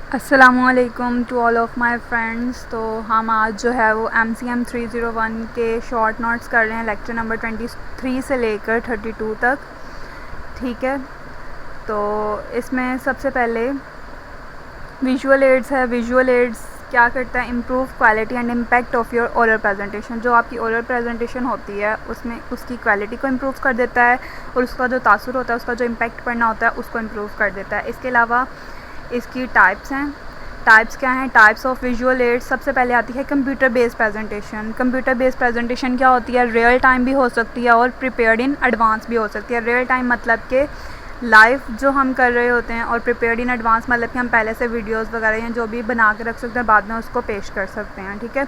अस्सलामुअलैकुम to all of my friends. तो हम आज जो है वो MCM 301 के शॉर्ट नोट्स कर रहे हैं, लेक्चर नंबर 23 से लेकर 32 तक। ठीक है, तो इसमें सबसे पहले विजुअल एड्स है। विजुअल एड्स क्या करता है? Improve quality and impact of your oral presentation. जो आपकी ओरल प्रेजेंटेशन होती है उसमें उसकी क्वालिटी को इम्प्रूव कर देता है और उसका जो तासुर होता है, उसका जो इम्पैक्ट पड़ना होता है उसको इम्प्रूव कर देता है। इसके अलावा इसकी टाइप्स हैं। टाइप्स क्या हैं? Types of visual aids. सबसे पहले आती है computer based presentation. Computer based presentation क्या होती है? रियल टाइम भी हो सकती है और प्रिपेयर्ड इन एडवांस भी हो सकती है। रियल टाइम मतलब कि लाइव जो हम कर रहे होते हैं, और प्रिपेयर्ड इन एडवांस मतलब कि हम पहले से वीडियोस वगैरह या जो भी बना के रख सकते हैं, बाद में उसको पेश कर सकते हैं। ठीक है,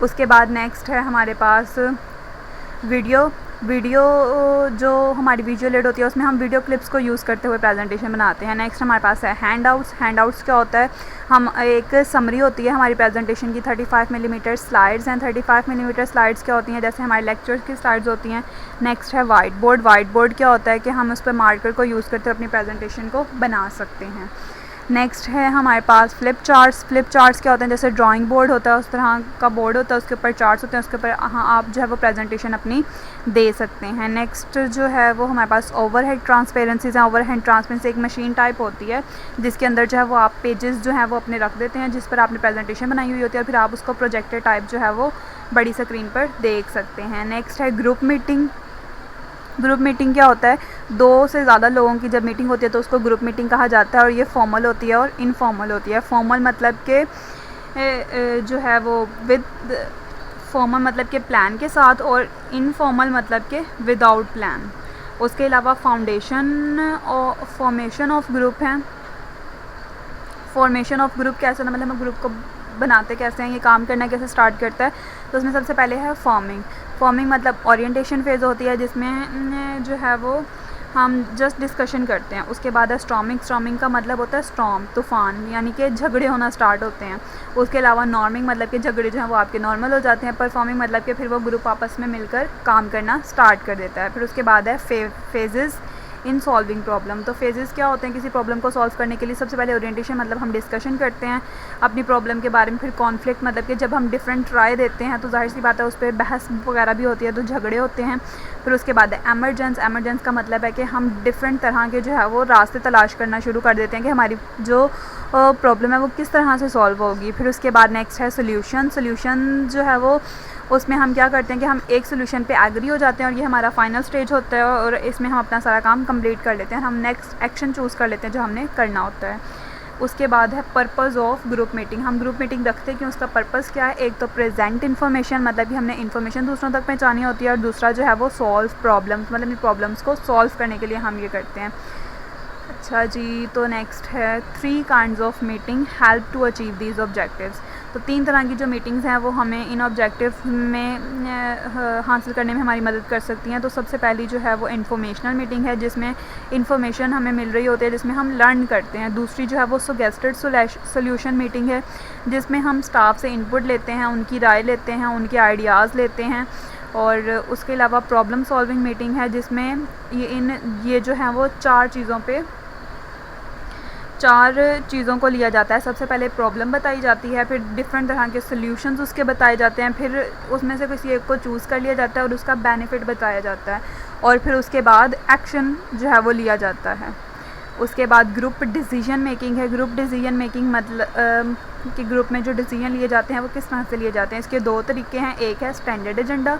उसके बाद नेक्स्ट है हमारे पास वीडियो। जो हमारी विजुअल एड होती है उसमें हम वीडियो क्लिप्स को यूज़ करते हुए प्रेजेंटेशन बनाते हैं। नेक्स्ट हमारे पास है हैंडआउट्स। हैंडआउट्स क्या होता है? हम एक समरी होती है हमारी प्रेजेंटेशन की। 35 मिलीमीटर स्लाइड्स हैं। 35 मिलीमीटर स्लाइड्स क्या होती हैं? जैसे हमारे लेक्चर्स की स्लाइड्स होती हैं। नेक्स्ट है वाइट बोर्ड। वाइट बोर्ड क्या होता है कि हम उस पर मार्कर को यूज़ करते हुए अपनी प्रेजेंटेशन को बना सकते हैं। नेक्स्ट है हमारे पास फ्लिप चार्ट्स। फ्लिप चार्ट्स क्या होते हैं? जैसे ड्राइंग बोर्ड होता है उस तरह का बोर्ड होता है, उसके ऊपर चार्ट्स होते हैं, उसके ऊपर आप जो है वो प्रेजेंटेशन अपनी दे सकते हैं। नेक्स्ट जो है वो हमारे पास ओवरहेड ट्रांसपेरेंसीज हैं। ओवरहेड ट्रांसपेरेंसी एक मशीन टाइप होती है जिसके अंदर जो है वो आप पेजेस जो है वो अपने रख देते हैं जिस पर आपने प्रेजेंटेशन बनाई हुई होती है, और फिर आप उसको प्रोजेक्टर टाइप जो है वो बड़ी स्क्रीन पर देख सकते हैं। नेक्स्ट है ग्रुप मीटिंग। ग्रुप मीटिंग क्या होता है? दो से ज़्यादा लोगों की जब मीटिंग होती है तो उसको ग्रुप मीटिंग कहा जाता है, और ये फॉर्मल होती है और इनफॉर्मल होती है। फॉर्मल मतलब के जो है वो विद फॉर्मल मतलब के प्लान के साथ, और इनफॉर्मल मतलब के विदाउट प्लान। उसके अलावा फाउंडेशन और फॉर्मेशन ऑफ ग्रुप है। फॉर्मेशन ऑफ ग्रुप कैसे होना, मतलब हम ग्रुप को बनाते कैसे हैं, ये काम करना कैसे स्टार्ट करता है। तो उसमें सबसे पहले है फॉर्मिंग। फॉर्मिंग मतलब ओरिएंटेशन फेज़ होती है जिसमें जो है वो हम जस्ट डिस्कशन करते हैं। उसके बाद है स्टॉर्मिंग। स्टॉर्मिंग का मतलब होता है स्टॉर्म, तूफ़ान, यानी कि झगड़े होना स्टार्ट होते हैं। उसके अलावा नॉर्मिंग मतलब कि झगड़े जो हैं वो आपके नॉर्मल हो जाते हैं। परफॉर्मिंग मतलब कि फिर वो ग्रुप आपस में मिलकर काम करना स्टार्ट कर देता है। फिर उसके बाद है फेजेस इन सॉल्विंग प्रॉब्लम। तो फेजेस क्या होते हैं किसी प्रॉब्लम को सॉल्व करने के लिए? सबसे पहले ओरिएंटेशन मतलब हम डिस्कशन करते हैं अपनी प्रॉब्लम के बारे में। फिर कॉन्फ्लिक्ट मतलब कि जब हम डिफरेंट राय देते हैं तो जाहिर सी बात है उस पर बहस वगैरह भी होती है, तो झगड़े होते हैं। फिर उसके बाद है एमरजेंस। एमरजेंस का मतलब है कि हम डिफरेंट तरह के जो है वो रास्ते तलाश करना शुरू कर देते हैं कि हमारी जो प्रॉब्लम है वो किस तरह से सॉल्व होगी। फिर उसके बाद नेक्स्ट है सोल्यूशन। सोल्यूशन जो है वो उसमें हम क्या करते हैं कि हम एक सोल्यूशन पे एग्री हो जाते हैं, और ये हमारा फाइनल स्टेज होता है, और इसमें हम अपना सारा काम कंप्लीट कर लेते हैं। हम नेक्स्ट एक्शन चूज़ कर लेते हैं जो हमने करना होता है। उसके बाद है पर्पस ऑफ ग्रुप मीटिंग। हम ग्रुप मीटिंग रखते हैं कि उसका पर्पस क्या है? एक तो प्रेजेंट इन्फॉर्मेशन, मतलब कि हमने इन्फॉर्मेशन दूसरों तक पहुंचानी होती है, और दूसरा जो है वो सॉल्व प्रॉब्लम्स, मतलब इन प्रॉब्लम्स को सॉल्व करने के लिए हम ये करते हैं। अच्छा जी, तो नेक्स्ट है 3 kinds of meeting help to achieve these objectives. तो 3 तरह की जो मीटिंग्स हैं वो हमें इन ऑब्जेक्टिव में हासिल करने में हमारी मदद कर सकती हैं। तो सबसे पहली जो है वो इन्फॉर्मेशनल मीटिंग है जिसमें इन्फॉर्मेशन हमें मिल रही होती है, जिसमें हम लर्न करते हैं। दूसरी जो है वो सजेस्टेड सोल्यूशन मीटिंग है जिसमें हम स्टाफ से इनपुट लेते हैं, उनकी राय लेते हैं, उनके आइडियाज़ लेते हैं। और उसके अलावा प्रॉब्लम सॉल्विंग मीटिंग है जिसमें ये जो है वो 4 चीज़ों को लिया जाता है। सबसे पहले प्रॉब्लम बताई जाती है, फिर डिफरेंट तरह के सॉल्यूशंस उसके बताए जाते हैं, फिर उसमें से किसी एक को चूज़ कर लिया जाता है और उसका बेनिफिट बताया जाता है, और फिर उसके बाद एक्शन जो है वो लिया जाता है। उसके बाद ग्रुप डिसीजन मेकिंग है। ग्रुप डिसीजन मेकिंग मतलब कि ग्रुप में जो डिसीजन लिए जाते हैं वो किस तरह से लिए जाते हैं। इसके 2 तरीके हैं, एक है स्टैंडर्ड एजेंडा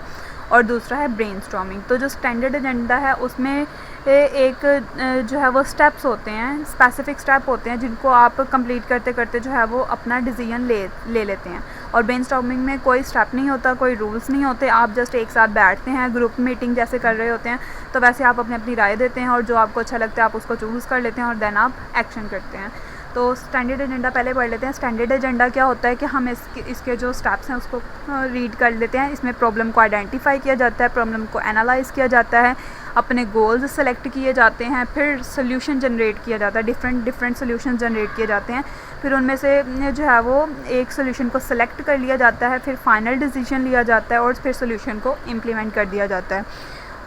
और दूसरा है ब्रेनस्टॉर्मिंग। तो जो स्टैंडर्ड एजेंडा है उसमें एक जो है वो स्टेप्स होते हैं, स्पेसिफिक स्टेप होते हैं जिनको आप कंप्लीट करते करते जो है वो अपना डिसीजन ले लेते हैं। और ब्रेनस्टॉर्मिंग में कोई स्टेप नहीं होता, कोई रूल्स नहीं होते, आप जस्ट एक साथ बैठते हैं, ग्रुप मीटिंग जैसे कर रहे होते हैं, तो वैसे आप अपनी राय देते हैं और जो आपको अच्छा लगता है आप उसको चूज़ कर लेते हैं और देन आप एक्शन करते हैं। तो स्टैंडर्ड एजेंडा पहले पढ़ लेते हैं। स्टैंडर्ड एजेंडा क्या होता है कि हम इसके जो स्टेप्स हैं उसको रीड कर लेते हैं। इसमें प्रॉब्लम को आइडेंटिफाई किया जाता है, प्रॉब्लम को एनालाइज़ किया जाता है, अपने गोल्स सेलेक्ट किए जाते हैं, फिर सोल्यूशन जनरेट किया जाता है, डिफरेंट सोल्यूशन जनरेट किए जाते हैं। फिर उनमें से जो है वो एक सोल्यूशन को सेलेक्ट कर लिया जाता है, फिर फाइनल डिसीजन लिया जाता है और फिर सोल्यूशन को इम्प्लीमेंट कर दिया जाता है।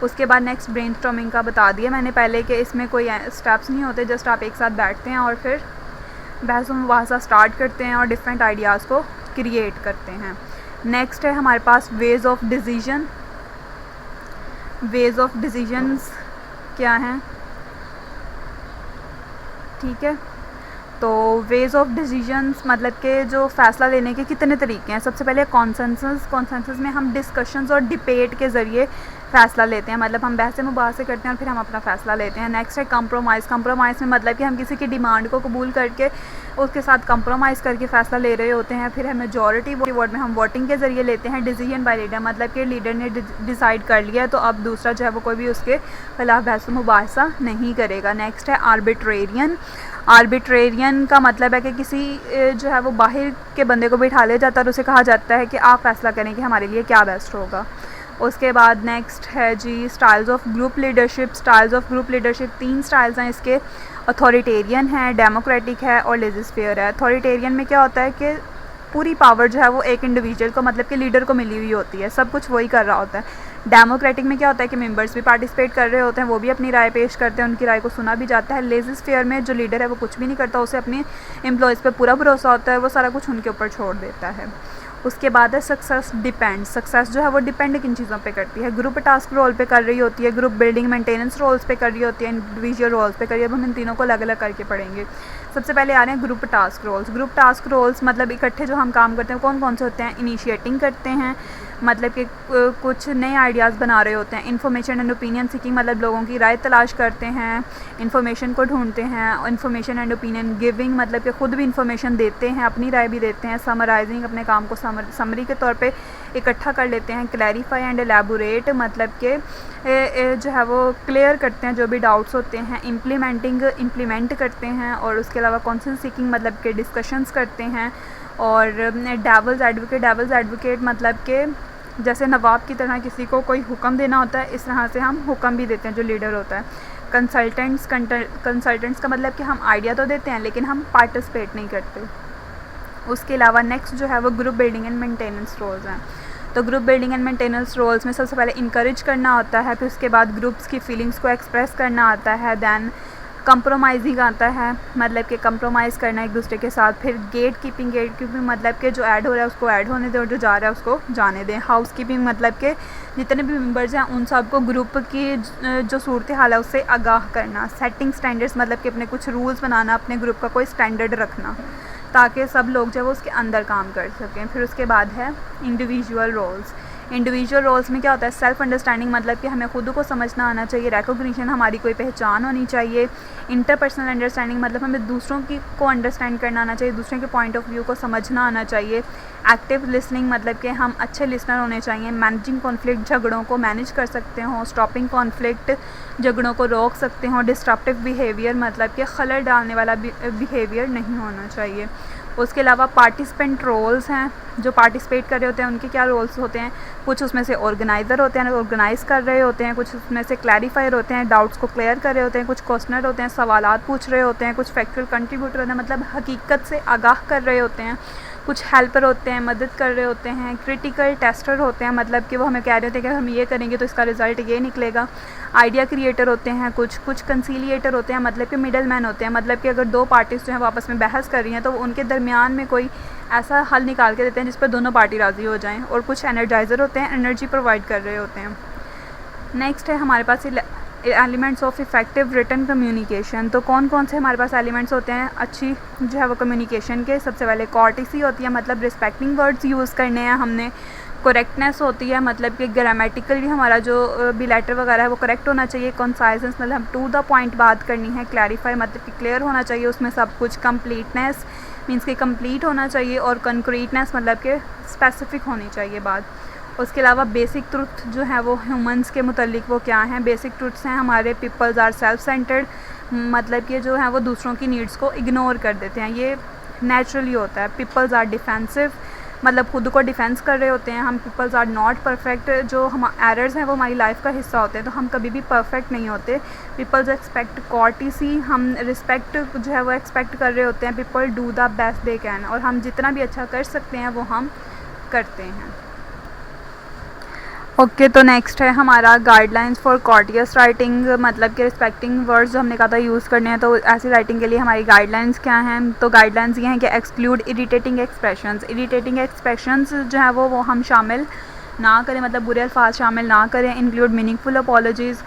उसके बाद नेक्स्ट ब्रेनस्टॉर्मिंग का बता दिया मैंने पहले कि इसमें कोई स्टेप्स नहीं होते, जस्ट आप एक साथ बैठते हैं और फिर बहस व मुबाहसा स्टार्ट करते हैं और डिफरेंट आइडियाज़ को क्रिएट करते हैं। नेक्स्ट है हमारे पास ways of decision. Ways of decisions क्या हैं, ठीक है। तो वेज़ ऑफ डिसीजंस मतलब कि जो फ़ैसला लेने के कितने तरीके हैं। सबसे पहले कॉन्सेंसस में हम डिस्कशंस और डिबेट के ज़रिए फ़ैसला लेते हैं, मतलब हम बहस मुबाहसे करते हैं और फिर हम अपना फ़ैसला लेते हैं। नेक्स्ट है कंप्रोमाइज़ में मतलब कि हम किसी की डिमांड को कबूल करके उसके साथ कंप्रोमाइज़ करके फ़ैसला ले रहे होते हैं। फिर है मेजॉरिटी वोट में हम वोटिंग के ज़रिए लेते हैं। डिसीजन बाय लीडर मतलब कि लीडर ने डिसाइड कर लिया तो अब दूसरा जो है वो कोई भी उसके खिलाफ बहस मुबाहसा नहीं करेगा। नेक्स्ट है आर्बिट्रेरियन का मतलब है कि किसी जो है वो बाहर के बंदे को बिठा लिया जाता है और उसे कहा जाता है कि आप फ़ैसला करें कि हमारे लिए क्या बेस्ट होगा। उसके बाद नेक्स्ट है जी styles of group leadership 3 styles हैं इसके। अथॉरिटेरियन है, डेमोक्रेटिक है और लेजिस्फेयर है। अथॉरिटेरियन में क्या होता है कि पूरी पावर जो है वो एक इंडिविजुअल को मतलब कि लीडर को मिली हुई होती है, सब कुछ वही कर रहा होता है। डेमोक्रेटिक में क्या होता है कि मेंबर्स भी पार्टिसिपेट कर रहे होते हैं, वो भी अपनी राय पेश करते हैं, उनकी राय को सुना भी जाता है। लेजिस्फेयर में जो लीडर है वो कुछ भी नहीं करता, उसे अपने एम्प्लॉयज़ पे पूरा भरोसा होता है, वो सारा कुछ उनके ऊपर छोड़ देता है। उसके बाद है सक्सेस जो है वो डिपेंड किन चीज़ों पे करती है। ग्रुप टास्क रोल पे कर रही होती है, ग्रुप बिल्डिंग मेंटेनेंस रोल्स पे कर रही होती है, इंडिविजुअल रोल्स पे कर रही है। अब हम इन तीनों को अलग अलग करके पढ़ेंगे। सबसे पहले आ रहे हैं ग्रुप टास्क रोल्स मतलब इकट्ठे जो हम काम करते हैं कौन कौन से होते हैं। इनिशिएटिंग करते हैं मतलब कि कुछ नए आइडियाज़ बना रहे होते हैं। इन्फॉर्मेशन एंड ओपिनियन सीकिंग मतलब लोगों की राय तलाश करते हैं, इन्फॉर्मेशन को ढूंढते हैं। इन्फॉर्मेशन एंड ओपिनियन गिविंग मतलब कि ख़ुद भी इन्फॉर्मेशन देते हैं, अपनी राय भी देते हैं। समराइजिंग अपने काम को समरी के तौर पे इकट्ठा कर लेते हैं। क्लैरिफाई एंड एलैबोरेट मतलब कि जो है वो क्लियर करते हैं जो भी डाउट्स होते हैं। इम्प्लीमेंट करते हैं और उसके अलावा कॉन्सेंसस सीकिंग मतलब कि डिस्कशंस करते हैं। और डेविल्स एडवोकेट मतलब कि जैसे नवाब की तरह किसी को कोई हुक्म देना होता है, इस तरह से हम हुक्म भी देते हैं जो लीडर होता है। कंसल्टेंट्स का मतलब कि हम आइडिया तो देते हैं लेकिन हम पार्टिसिपेट नहीं करते। उसके अलावा नेक्स्ट जो है वो group building and maintenance roles हैं। तो group building and maintenance roles में सबसे पहले इंकरेज करना होता है, फिर उसके बाद ग्रुप्स की फीलिंग्स को एक्सप्रेस करना आता है। दैन कंप्रोमाइजिंग आता है मतलब कि कंप्रोमाइज़ करना एक दूसरे के साथ। फिर गेट कीपिंग मतलब कि जो ऐड हो रहा है उसको ऐड होने दें और जो जा रहा है उसको जाने दें। हाउस कीपिंग मतलब कि जितने भी मेंबर्स हैं उन सबको ग्रुप की जो सूरत हाल है उससे आगाह करना। सेटिंग स्टैंडर्ड्स मतलब कि अपने कुछ रूल्स बनाना, अपने ग्रुप का कोई स्टैंडर्ड रखना ताकि सब लोग जो है वो उसके अंदर काम कर सकें। फिर उसके बाद है इंडिविजुअल रोल्स में क्या होता है सेल्फ अंडरस्टैंडिंग मतलब कि हमें खुद को समझना आना चाहिए। रिकॉग्निशन हमारी कोई पहचान होनी चाहिए। इंटरपर्सनल अंडरस्टैंडिंग मतलब हमें दूसरों को अंडरस्टैंड करना आना चाहिए, दूसरों के पॉइंट ऑफ व्यू को समझना आना चाहिए। एक्टिव लिसनिंग मतलब कि हम अच्छे लिसनर होने चाहिए। मैनेजिंग कॉन्फ्लिक्ट झगड़ों को मैनेज कर सकते हों। स्टॉपिंग कॉन्फ्लिक्ट झगड़ों को रोक सकते हों। डिस्ट्रप्टिव बिहेवियर मतलब कि खलल डालने वाला बिहेवियर नहीं होना चाहिए। उसके अलावा पार्टिसिपेंट रोल्स हैं, जो पार्टिसिपेट कर रहे होते हैं उनके क्या रोल्स होते हैं। कुछ उसमें से ऑर्गेनाइज़र होते हैं, ऑर्गेनाइज़ कर रहे होते हैं। कुछ उसमें से क्लैरिफायर होते हैं, डाउट्स को क्लियर कर रहे होते हैं। कुछ क्वेश्चनर होते हैं, सवालात पूछ रहे होते हैं। कुछ फैक्चुअल कंट्रीब्यूटर होते हैं मतलब हकीकत से आगाह कर रहे होते हैं। कुछ हेल्पर होते हैं, मदद कर रहे होते हैं। क्रिटिकल टेस्टर होते हैं मतलब कि वो हमें कह रहे होते हैं कि हम ये करेंगे तो इसका रिज़ल्ट ये निकलेगा। आइडिया क्रिएटर होते हैं। कुछ कंसीलिएटर होते हैं मतलब कि मिडल मैन होते हैं मतलब कि अगर दो पार्टीज़ जो हैं वो आपस में बहस कर रही हैं तो उनके दरमियान में कोई ऐसा हल निकाल के देते हैं जिस पर दोनों पार्टी राज़ी हो जाएं। और कुछ एनर्जाइज़र होते हैं, एनर्जी प्रोवाइड कर रहे होते हैं। नेक्स्ट है हमारे पास elements of effective written communication. तो कौन कौन से हमारे पास एलिमेंट्स होते हैं अच्छी जो है वो कम्युनिकेशन के। सबसे पहले कॉर्टेसी होती है मतलब रिस्पेक्टिंग वर्ड्स यूज़ करने हैं हमने। करेक्टनेस होती है मतलब कि ग्रामेटिकली हमारा जो बिलेटर वगैरह है वो करेक्ट होना चाहिए। कंसाइजेंस मतलब हम टू द पॉइंट बात करनी है। क्लैरिफाई मतलब कि क्लियर होना चाहिए उसमें सब कुछ। कंप्लीटनेस मीन्स कि कंप्लीट होना चाहिए। और कंक्रीटनेस मतलब कि स्पेसिफिक होनी चाहिए बात। उसके अलावा बेसिक ट्रुथ जो है वो ह्यूमंस के मुतल्लिक वो क्या हैं। बेसिक ट्रुथ्स हैं हमारे पीपल्स आर सेल्फ सेंटर्ड मतलब कि जो है वो दूसरों की नीड्स को इग्नोर कर देते हैं, ये नेचुरली होता है। पीपल्स आर डिफेंसिव मतलब खुद को डिफेंस कर रहे होते हैं हम। पीपल्स आर नॉट परफेक्ट, जो हम एरर्स हैं वो हमारी लाइफ का हिस्सा होते हैं तो हम कभी भी परफेक्ट नहीं होते। पीपल्स एक्सपेक्ट कॉर्टिसी, हम रिस्पेक्ट जो है वो एक्सपेक्ट कर रहे होते हैं। People do the best they can, और हम जितना भी अच्छा कर सकते हैं वो हम करते हैं। ओके तो नेक्स्ट है हमारा गाइडलाइंस फॉर कॉर्टियस राइटिंग, मतलब कि रिस्पेक्टिंग वर्ड्स जो हमने कहा था यूज़ करने हैं, तो ऐसी राइटिंग के लिए हमारी गाइडलाइंस क्या हैं। तो गाइडलाइंस ये हैं कि exclude irritating expressions, irritating expressions जो है वो हम शामिल ना करें, मतलब बुरे अल्फाज शामिल ना करें। इंक्लूड मीनिंगफुल अपॉलॉजीज़,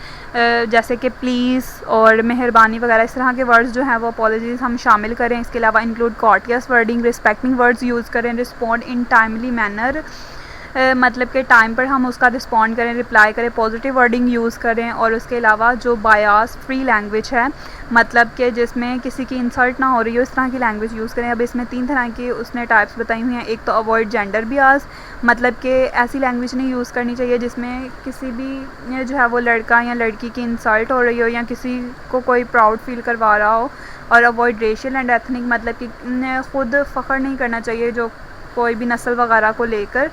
जैसे कि प्लीज़ और मेहरबानी वगैरह, इस तरह के वर्ड्स जो हैं वो अपॉलॉजीज़ हम शामिल करें। इसके अलावा include courteous wording, respecting words use करें। रिस्पॉन्ड इन टाइमली मैनर, मतलब कि टाइम पर हम उसका रिस्पॉन्ड करें, रिप्लाई करें, पॉजिटिव वर्डिंग यूज़ करें। और उसके अलावा जो बायास फ्री लैंग्वेज है, मतलब कि जिसमें किसी की इंसल्ट ना हो रही हो, इस तरह की लैंग्वेज यूज़ करें। अब इसमें 3 तरह की उसने टाइप्स बताई हुई हैं। एक तो अवॉइड जेंडर बियास, मतलब कि ऐसी लैंग्वेज नहीं यूज़ करनी चाहिए जिसमें किसी भी जो है वो लड़का या लड़की की इंसल्ट हो रही हो या किसी को कोई प्राउड फील करवा रहा हो। और अवॉइड रेशियल एंड एथनिक, मतलब कि ख़ुद फ़ख्र नहीं करना चाहिए जो कोई भी नस्ल वगैरह को लेकर,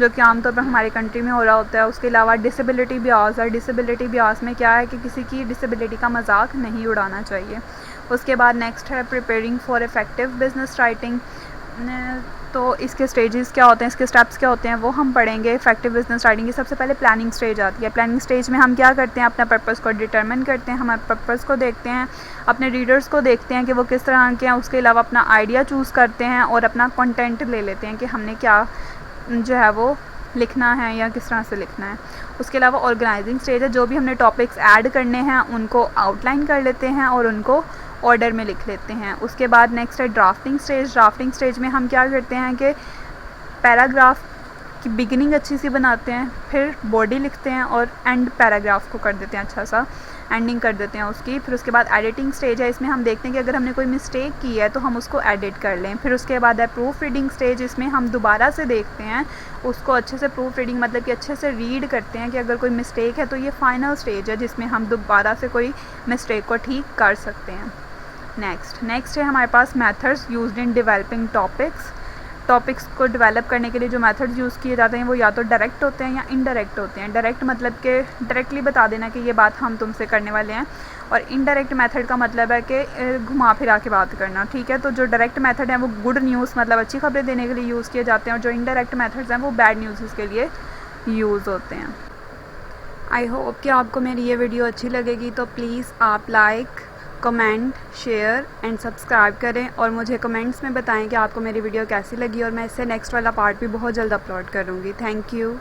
जो कि आमतौर पर हमारे कंट्री में हो रहा होता है। उसके अलावा डिसेबिलिटी बियास है। डिसेबिलिटी बियास में क्या है कि किसी की डिसेबिलिटी का मजाक नहीं उड़ाना चाहिए। उसके बाद नेक्स्ट है preparing for effective business writing. तो इसके स्टेजेस क्या होते हैं, इसके स्टेप्स क्या होते हैं, वो हम पढ़ेंगे। इफेक्टिव बिजनेस राइटिंग की सबसे पहले प्लानिंग स्टेज आती है। प्लानिंग स्टेज में हम क्या करते हैं, अपना पर्पस को डिटरमिन करते हैं, हमारे पर्पस को देखते हैं, अपने रीडर्स को देखते हैं कि वो किस तरह के हैं। उसके अलावा अपना आइडिया चूज़ करते हैं और अपना कंटेंट ले लेते हैं कि हमने क्या जो है वो लिखना है या किस तरह से लिखना है। उसके अलावा ऑर्गेनाइजिंग स्टेज है, जो भी हमने टॉपिक्स ऐड करने हैं उनको आउटलाइन कर लेते हैं और उनको ऑर्डर में लिख लेते हैं। उसके बाद नेक्स्ट है ड्राफ्टिंग स्टेज। ड्राफ्टिंग स्टेज में हम क्या करते हैं कि पैराग्राफ की बिगिनिंग अच्छी सी बनाते हैं, फिर बॉडी लिखते हैं और एंड पैराग्राफ को कर देते हैं, अच्छा सा एंडिंग कर देते हैं उसकी। फिर उसके बाद एडिटिंग स्टेज है, इसमें हम देखते हैं कि अगर हमने कोई मिस्टेक की है तो हम उसको एडिट कर लें। फिर उसके बाद है प्रूफ रीडिंग स्टेज, इसमें हम दोबारा से देखते हैं उसको अच्छे से, प्रूफ रीडिंग मतलब कि अच्छे से रीड करते हैं कि अगर कोई मिस्टेक है तो ये फाइनल स्टेज है जिसमें हम दोबारा से कोई मिस्टेक को ठीक कर सकते हैं। नेक्स्ट है हमारे पास methods used in developing topics को डेवलप करने के लिए जो मेथड्स यूज़ किए जाते हैं वो या तो डायरेक्ट होते हैं या इनडायरेक्ट होते हैं। डायरेक्ट मतलब कि डायरेक्टली बता देना कि ये बात हम तुमसे करने वाले हैं, और इनडायरेक्ट मेथड का मतलब है कि घुमा फिरा के बात करना, ठीक है। तो जो डायरेक्ट मेथड है वो गुड न्यूज़ मतलब अच्छी खबरें देने के लिए यूज़ किए जाते हैं, और जो इनडायरेक्ट मेथड्स हैं वो बैड न्यूज़ के लिए यूज़ होते हैं। आई होप कि आपको मेरी ये वीडियो अच्छी लगेगी, तो प्लीज़ आप like, comment, share and subscribe करें और मुझे कमेंट्स में बताएं कि आपको मेरी वीडियो कैसी लगी, और मैं इससे नेक्स्ट वाला पार्ट भी बहुत जल्द अपलोड करूँगी। Thank you.